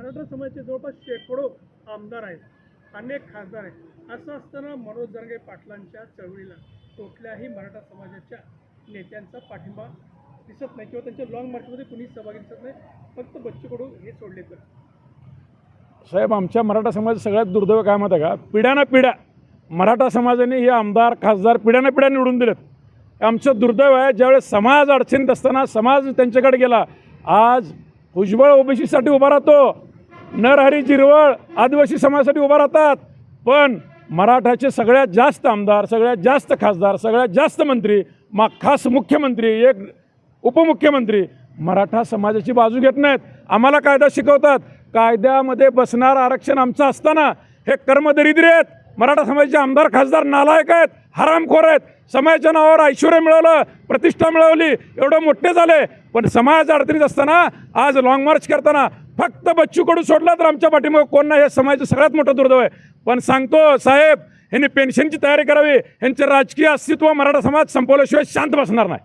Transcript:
मराठा समाजाचे जवळपास शेकडो आमदार आहेत, अनेक खासदार आहेत. असं असताना मनोज जरांगे पाटलांच्या चळवळीला कुठल्याही मराठा समाजाच्या नेत्यांचा पाठिंबा दिसत नाही किंवा त्यांच्या लॉंग मार्चमध्ये कुणीच सहभागी दिसत नाही. फक्त बच्चू कडू हे सोडले तर. साहेब, आमच्या मराठा समाजात सगळ्यात दुर्दैव काय माहिती आहे का, पिढ्यानं पिढ्या मराठा समाजाने हे आमदार खासदार पिढ्यानं पिढ्या निवडून दिलेत. आमचं दुर्दैव आहे. ज्यावेळेस समाज अडचणीत असताना समाज त्यांच्याकडे गेला. आज भुजबळ ओबीसीसाठी उभा राहतो, नरहरी जिरवळ आदिवासी समाजासाठी उभा राहतात, पण मराठाचे सगळ्यात जास्त आमदार, सगळ्यात जास्त खासदार, सगळ्यात जास्त मंत्री, खास मुख्यमंत्री, एक उपमुख्यमंत्री मराठा समाजाची बाजू घेत नाहीत. आम्हाला कायदा शिकवतात. कायद्यामध्ये बसणार आरक्षण आमचं असताना हे कर्मदरिद्री आहेत. मराठा समाजाचे आमदार खासदार नालायक आहेत, हरामखोर आहेत. समाजाच्या नावावर ऐश्वर्य मिळवलं, प्रतिष्ठा मिळवली, एवढं मोठे झाले, पण समाज अडचणीत असताना आज लाँग मार्च करताना फक्त बच्चू कडू सोडला तर आमच्या पाठीमागे कोण नाही. हे समाजाचं सगळ्यात मोठं दुर्दैव आहे. पण सांगतो साहेब, ह्यांनी पेन्शनची तयारी करावी. ह्यांचे राजकीय अस्तित्व मराठा समाज संपवल्याशिवाय शांत बसणार नाही.